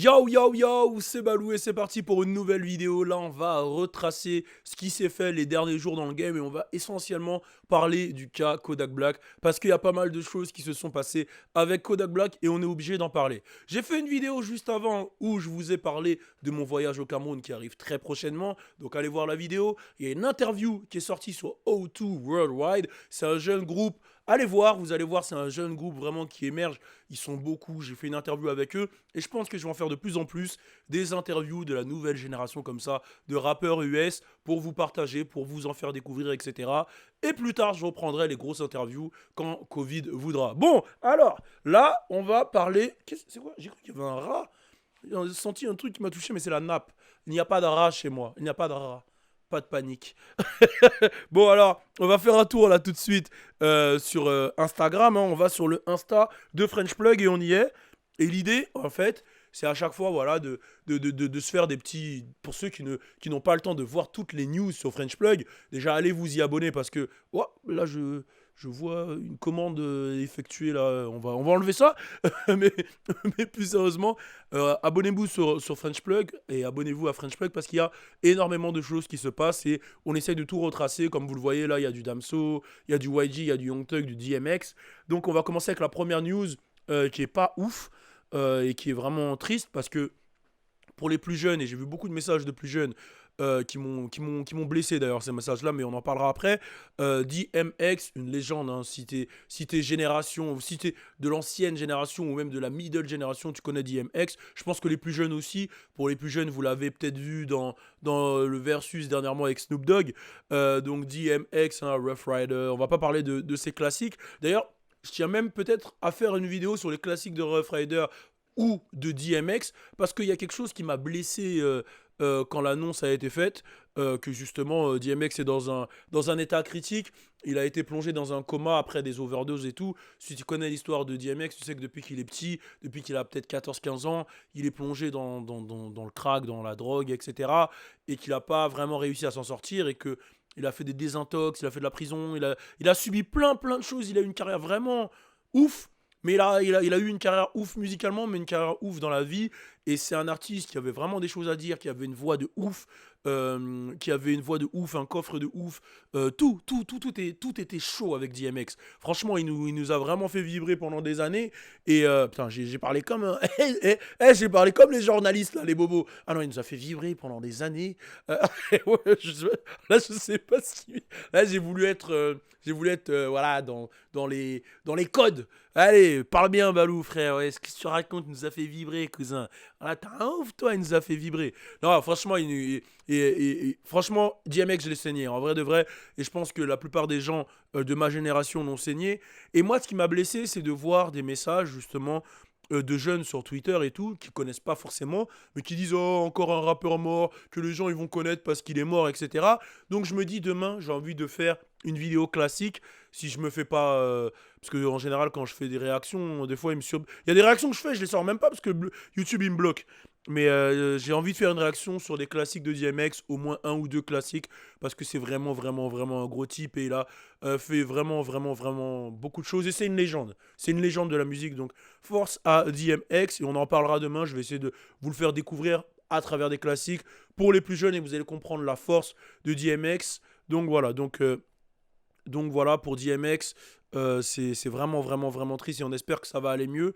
Yo yo yo, c'est Balou et c'est parti pour une nouvelle vidéo. Là, on va retracer ce qui s'est fait les derniers jours dans le game et on va essentiellement parler du cas Kodak Black parce qu'il y a pas mal de choses qui se sont passées avec Kodak Black et on est obligé d'en parler. J'ai fait une vidéo juste avant où je vous ai parlé de mon voyage au Cameroun qui arrive très prochainement, donc allez voir la vidéo. Il y a une interview qui est sortie sur O2 Worldwide, c'est un jeune groupe. Allez voir, vous allez voir, c'est un jeune groupe vraiment qui émerge. Ils sont beaucoup, j'ai fait une interview avec eux et je pense que je vais en faire de plus en plus des interviews de la nouvelle génération comme ça, de rappeurs US pour vous partager, pour vous en faire découvrir, etc. Et plus tard, je reprendrai les grosses interviews quand Covid voudra. Bon, alors, là, on va parler... C'est quoi? J'ai cru qu'il y avait un rat. J'ai senti un truc qui m'a touché, mais c'est la nappe. Il n'y a pas de rat chez moi, il n'y a pas de rat. Pas de panique. Bon alors, on va faire un tour là tout de suite sur Instagram. Hein. On va sur le Insta de French Plug et on y est. Et l'idée, en fait, c'est à chaque fois voilà, de se faire des petits... Pour ceux qui n'ont pas le temps de voir toutes les news sur French Plug, déjà allez vous y abonner parce que... Oh, là, je vois une commande effectuée là. On va enlever ça. mais, mais plus sérieusement, abonnez-vous sur French Plug et abonnez-vous à French Plug parce qu'il y a énormément de choses qui se passent et on essaye de tout retracer. Comme vous le voyez là, il y a du Damso, il y a du YG, il y a du Young Thug, du DMX. Donc on va commencer avec la première news qui est pas ouf et qui est vraiment triste parce que pour les plus jeunes, et j'ai vu beaucoup de messages de plus jeunes qui m'ont blessé d'ailleurs ces messages-là, mais on en parlera après. DMX, une légende, hein, si t'es génération, ou si t'es de l'ancienne génération ou même de la middle génération, tu connais DMX. Je pense que les plus jeunes aussi, pour les plus jeunes, vous l'avez peut-être vu dans le Versus dernièrement avec Snoop Dogg. Donc DMX, hein, Rough Rider, on va pas parler de ces classiques. D'ailleurs, je tiens même peut-être à faire une vidéo sur les classiques de Rough Rider ou de DMX, parce qu'il y a quelque chose qui m'a blessé quand l'annonce a été faite, que justement DMX est dans un état critique, il a été plongé dans un coma après des overdoses et tout. Si tu connais l'histoire de DMX, tu sais que depuis qu'il est petit, depuis qu'il a peut-être 14 15 ans, il est plongé dans le crack, dans la drogue, etc. Et qu'il n'a pas vraiment réussi à s'en sortir et que il a fait des désintox, il a fait de la prison, il a subi plein de choses, il a eu une carrière vraiment ouf. Mais il a eu une carrière ouf musicalement, mais une carrière ouf dans la vie. Et c'est un artiste qui avait vraiment des choses à dire, qui avait une voix de ouf, un coffre de ouf. Tout était chaud avec DMX. Franchement, il nous a vraiment fait vibrer pendant des années. Et putain, j'ai parlé comme j'ai parlé comme les journalistes, là, les bobos. Ah non, il nous a fait vibrer pendant des années. Ouais, là, je sais pas ce qui... Là, j'ai voulu être voilà, dans les codes. Allez, parle bien, Balou, frère. Ouais, ce que tu racontes nous a fait vibrer, cousin. Voilà, t'as un ouf, toi, il nous a fait vibrer. Non, franchement, franchement, DMX, je l'ai saigné, en vrai de vrai. Et je pense que la plupart des gens de ma génération l'ont saigné. Et moi, ce qui m'a blessé, c'est de voir des messages, justement, de jeunes sur Twitter et tout, qui connaissent pas forcément, mais qui disent oh encore un rappeur mort, que les gens ils vont connaître parce qu'il est mort, etc. Donc je me dis demain j'ai envie de faire une vidéo classique, si je me fais pas, parce que en général quand je fais des réactions, des fois il y a des réactions que je fais, je les sors même pas parce que YouTube il me bloque. Mais j'ai envie de faire une réaction sur des classiques de DMX, au moins un ou deux classiques, parce que c'est vraiment un gros type et il a fait vraiment beaucoup de choses. Et c'est une légende. C'est une légende de la musique. Donc force à DMX et on en parlera demain. Je vais essayer de vous le faire découvrir à travers des classiques pour les plus jeunes et vous allez comprendre la force de DMX. Donc voilà. Donc voilà pour DMX. C'est vraiment triste et on espère que ça va aller mieux.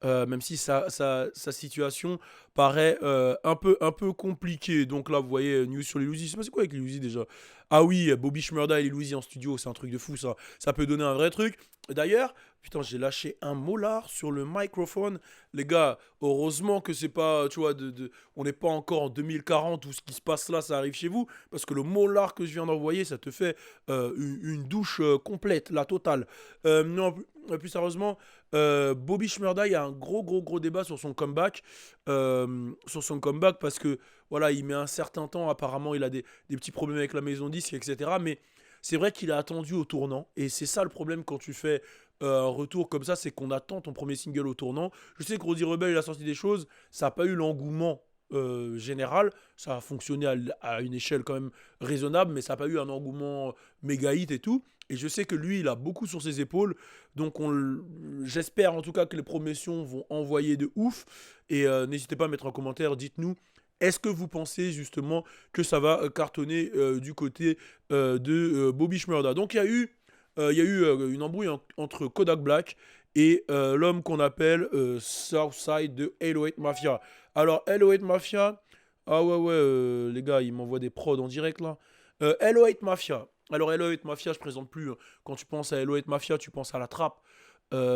Même si sa situation paraît un peu compliquée. Donc là, vous voyez, news sur les Louis. C'est quoi avec les Louis déjà? Ah oui, Bobby Shmurda et les Louis en studio, c'est un truc de fou ça. Ça peut donner un vrai truc. D'ailleurs, putain, j'ai lâché un molar sur le microphone. Les gars, heureusement que c'est pas, tu vois, on n'est pas encore en 2040 où ce qui se passe là, ça arrive chez vous. Parce que le molar que je viens d'envoyer, ça te fait une douche complète, la totale. Non, plus sérieusement, Bobby Shmurda, il y a un gros débat sur son comeback parce que voilà, il met un certain temps. Apparemment, il a des petits problèmes avec la maison disque, etc. Mais c'est vrai qu'il a attendu au tournant et c'est ça le problème quand tu fais un retour comme ça, c'est qu'on attend ton premier single au tournant. Je sais que Roddy Rebel il a sorti des choses, ça n'a pas eu l'engouement générale. Ça a fonctionné à une échelle quand même raisonnable, mais ça n'a pas eu un engouement méga hit et tout. Et je sais que lui, il a beaucoup sur ses épaules. Donc j'espère en tout cas que les promotions vont envoyer de ouf. Et n'hésitez pas à mettre un commentaire, dites-nous. Est-ce que vous pensez justement que ça va cartonner du côté de Bobby Shmurda? Donc il y a eu une embrouille entre Kodak Black et l'homme qu'on appelle Southside de 808 Mafia. Alors 808 Mafia, ah ouais, les gars, ils m'envoient des prods en direct là. 808 Mafia. Alors 808 Mafia, je présente plus. Quand tu penses à 808 Mafia, tu penses à la trappe.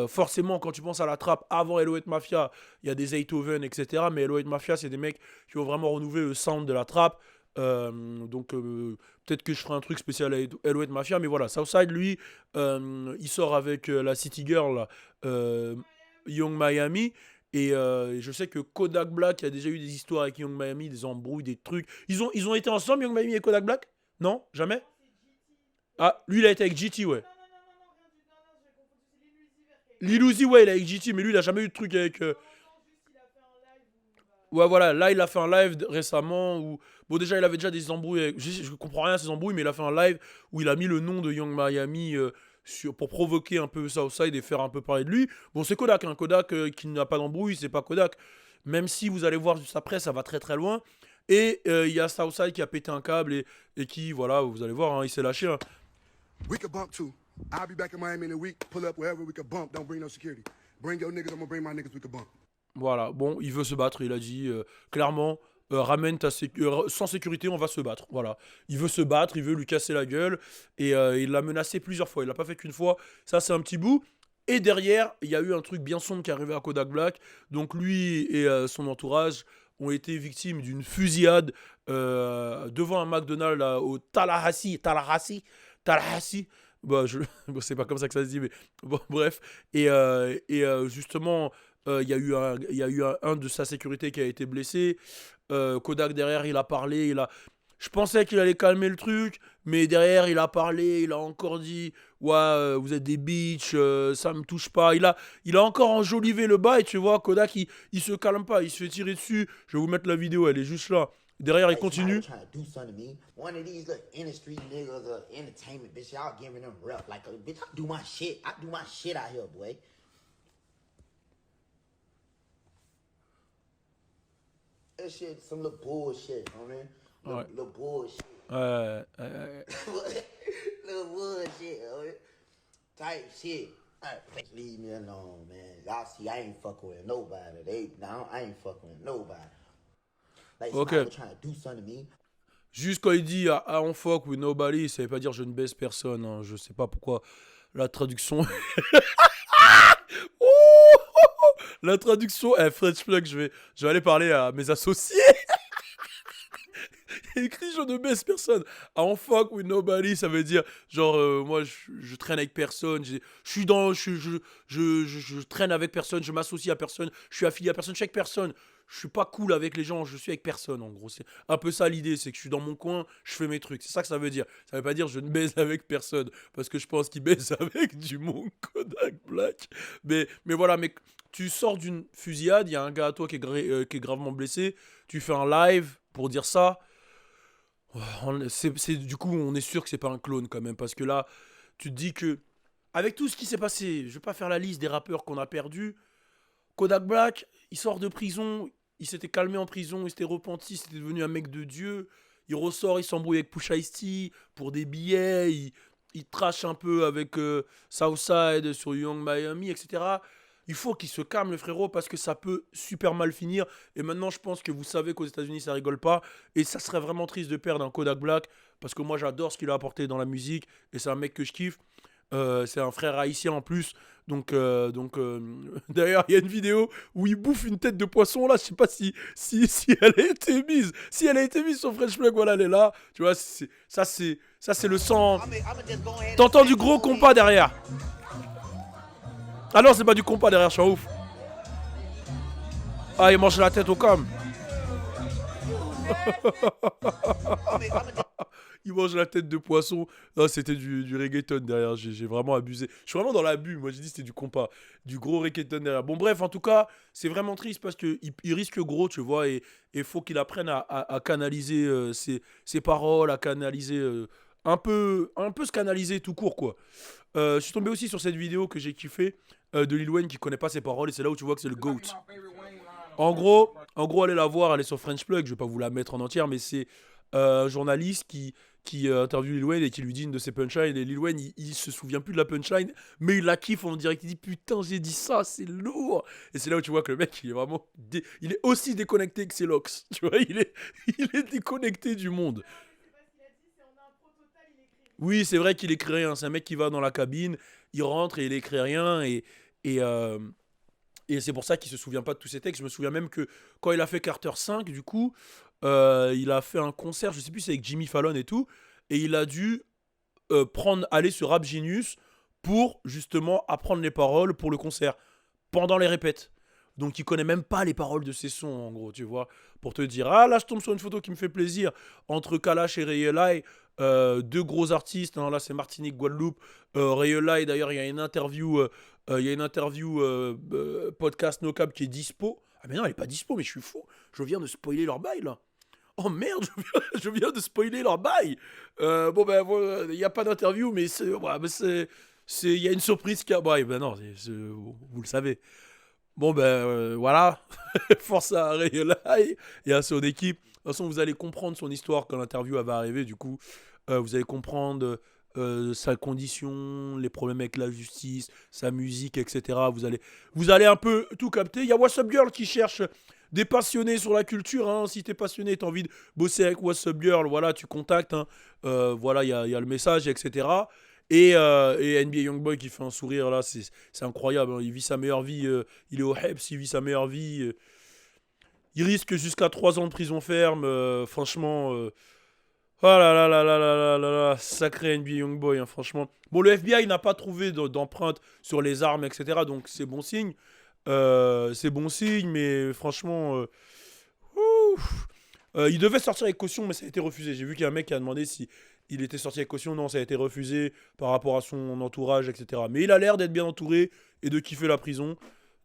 Forcément, quand tu penses à la trappe, avant 808 Mafia, il y a des Beethoven, etc. Mais 808 Mafia, c'est des mecs qui ont vraiment renouvelé le sound de la trappe. Donc peut-être que je ferai un truc spécial à 808 Mafia. Mais voilà, Southside, lui, il sort avec la City Girl, là, Young Miami. Et je sais que Kodak Black a déjà eu des histoires avec Young Miami, des embrouilles, des trucs. Ils ont été ensemble, Young Miami et Kodak Black? Non? Jamais? Ah, lui, il a été avec GT, ouais. Lil Uzi, ouais, il est avec GT, mais lui, il a jamais eu de truc avec. Ouais, voilà, là, il a fait un live récemment où. Bon, déjà, il avait déjà des embrouilles avec. Je comprends rien à ces embrouilles, mais il a fait un live où il a mis le nom de Young Miami pour provoquer un peu Southside et faire un peu parler de lui. Bon, c'est Kodak, hein. Kodak qui n'a pas d'embrouille, c'est pas Kodak. Même si vous allez voir juste après, ça va très très loin. Et il y a Southside qui a pété un câble et qui, voilà, vous allez voir, hein, il s'est lâché, hein. We could bump too. I'll be back in Miami in a week. Pull up wherever we could bump. Don't bring no security. Bring your niggas. I'm gonna bring my niggas. We could bump. Voilà, bon, il veut se battre, il a dit clairement, ramène sans sécurité, on va se battre. Voilà, il veut se battre, il veut lui casser la gueule, et il l'a menacé plusieurs fois, il l'a pas fait qu'une fois, ça c'est un petit bout. Et derrière, il y a eu un truc bien sombre qui est arrivé à Kodak Black, donc lui et son entourage ont été victimes d'une fusillade devant un McDonald's là, au Tallahassee. Bah, bon, c'est pas comme ça que ça se dit, mais bon, bref. Et justement, il y a eu un de sa sécurité qui a été blessé. Kodak derrière, il a parlé. Je pensais qu'il allait calmer le truc, mais derrière, il a parlé. Il a encore dit, ouais, vous êtes des bitches, ça me touche pas. Il a encore enjolivé le bas et tu vois, Kodak, il se calme pas, il se fait tirer dessus. Je vais vous mettre la vidéo, elle est juste là. Derrière, il continue. One of these little industry niggas or entertainment bitch, y'all giving them rough. Like, bitch, I do my shit. I do my shit out here, boy. That shit, some little bullshit, you know what I mean? Ouais. Little bullshit. Ouais. Little bullshit, you know? Type shit. Hey, leave me alone, man. Y'all see, I ain't fucking with nobody. I ain't fucking with nobody. Like, Ok. somebody trying to do something to me. Juste quand il dit I don't fuck with nobody, ça veut pas dire je ne baisse personne, hein. Je sais pas pourquoi la traduction. Oh, la traduction. French Plug, je vais aller parler à mes associés. Il écrit je ne baisse personne. I don't fuck with nobody, ça veut dire genre moi je traîne avec personne, je suis dans je traîne avec personne, je m'associe à personne, je suis affilié à personne, je suis avec personne. Je suis pas cool avec les gens, je suis avec personne en gros. C'est un peu ça l'idée, c'est que je suis dans mon coin, je fais mes trucs. C'est ça que ça veut dire. Ça veut pas dire je ne baise avec personne, parce que je pense qu'il baise avec du monde Kodak Black. Mais voilà, mais tu sors d'une fusillade, il y a un gars à toi qui est gravement blessé, tu fais un live pour dire ça. Du coup, on est sûr que c'est pas un clone quand même, parce que là, tu te dis que avec tout ce qui s'est passé, je vais pas faire la liste des rappeurs qu'on a perdus. Kodak Black, il sort de prison, il s'était calmé en prison, il s'était repenti, c'était devenu un mec de Dieu. Il ressort, il s'embrouille avec Pusha T pour des billets, il trash un peu avec Southside sur Young Miami, etc. Il faut qu'il se calme, le frérot, parce que ça peut super mal finir. Et maintenant, je pense que vous savez qu'aux États-Unis, ça rigole pas. Et ça serait vraiment triste de perdre un Kodak Black, parce que moi, j'adore ce qu'il a apporté dans la musique. Et c'est un mec que je kiffe. C'est un frère haïtien en plus. Donc d'ailleurs, il y a une vidéo où il bouffe une tête de poisson. Là, je sais pas si elle a été mise. Si elle a été mise sur French Plug, voilà, elle est là. Tu vois, ça, c'est le sang. T'entends du gros compas derrière. Ah non, c'est pas du compas derrière, je suis un ouf. Ah, il mange la tête au com. il mange la tête de poisson. Non, c'était du reggaeton derrière. J'ai vraiment abusé. Je suis vraiment dans l'abus. Moi, j'ai dit c'était du compas. Du gros reggaeton derrière. Bon, bref, en tout cas, c'est vraiment triste parce qu'il risque gros, tu vois. Et il faut qu'il apprenne à canaliser ses paroles, à canaliser. Un peu se canaliser tout court, quoi. Je suis tombé aussi sur cette vidéo que j'ai kiffé de Lil Wayne qui connaît pas ses paroles. Et c'est là où tu vois que c'est le GOAT. En gros, allez la voir, elle est sur French Plug, je vais pas vous la mettre en entière, mais c'est un journaliste qui interviewe Lil Wayne et qui lui dit une de ses punchlines. Et Lil Wayne, il se souvient plus de la punchline, mais il la kiffe en direct. Il dit putain, j'ai dit ça, c'est lourd. Et c'est là où tu vois que le mec, il est vraiment. Il est aussi déconnecté que ses locks. Tu vois, il est déconnecté du monde. Oui, c'est vrai qu'il écrit rien. C'est un mec qui va dans la cabine, il rentre et il écrit rien. Et, euh, et c'est pour ça qu'il se souvient pas de tous ses textes. Je me souviens même que quand il a fait Carter 5, du coup, il a fait un concert, je sais plus, c'est avec Jimmy Fallon et tout, et il a dû aller sur Rap Genius pour justement apprendre les paroles pour le concert pendant les répètes. Donc il connaît même pas les paroles de ses sons, en gros, tu vois. Pour te dire, ah là je tombe sur une photo qui me fait plaisir entre Kalash et Ray, deux gros artistes, hein, là c'est Martinique, Guadeloupe. Ray, d'ailleurs, il y a une interview podcast No Cap qui est dispo. Ah mais non, elle est pas dispo, mais je suis fou. Je viens de spoiler leur bail là. Oh merde, je viens de spoiler leur bail. Bon ben, il n'y a pas d'interview, mais il y a une surprise qui a. Bah, ben non, vous le savez. Bon ben voilà, force à Ray et à son équipe. De toute façon, vous allez comprendre son histoire quand l'interview elle va arriver. Du coup, vous allez comprendre sa condition, les problèmes avec la justice, sa musique, etc. Vous allez un peu tout capter. Il y a What's Up Girl qui cherche des passionnés sur la culture. Hein. Si t'es passionné, t'as envie de bosser avec What's Up Girl, voilà, tu contactes. Hein. Voilà, il y a le message, etc. Et NBA Youngboy qui fait un sourire là, c'est incroyable. Hein. Il vit sa meilleure vie. Il est au Heps, il vit sa meilleure vie. Il risque jusqu'à 3 ans de prison ferme. Franchement. Oh là là là là là là là là, sacré NBA Youngboy, hein, franchement. Bon, le FBI n'a pas trouvé d'empreinte sur les armes, etc. Donc c'est bon signe. C'est bon signe, mais franchement. Ouf. Il devait sortir avec caution, mais ça a été refusé. J'ai vu qu'il y a un mec qui a demandé si il était sorti avec caution. Non, ça a été refusé par rapport à son entourage, etc. Mais il a l'air d'être bien entouré et de kiffer la prison.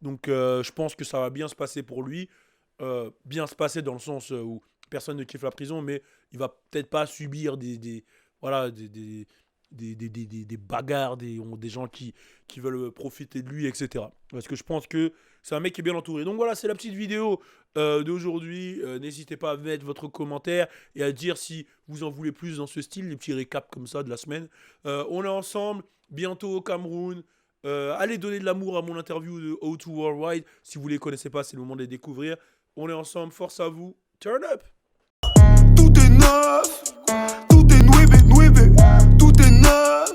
Donc je pense que ça va bien se passer pour lui. Bien se passer dans le sens où personne ne kiffe la prison, mais il va peut-être pas subir voilà, des bagarres, des gens qui veulent profiter de lui, etc. Parce que je pense que c'est un mec qui est bien entouré. Donc voilà, c'est la petite vidéo d'aujourd'hui. N'hésitez pas à mettre votre commentaire et à dire si vous en voulez plus dans ce style, les petits récaps comme ça de la semaine. On est ensemble, bientôt au Cameroun. Allez donner de l'amour à mon interview de O2 Worldwide. Si vous ne les connaissez pas, c'est le moment de les découvrir. On est ensemble, force à vous. Turn up! Tout est neuf, tout est nueve, tout est neuf.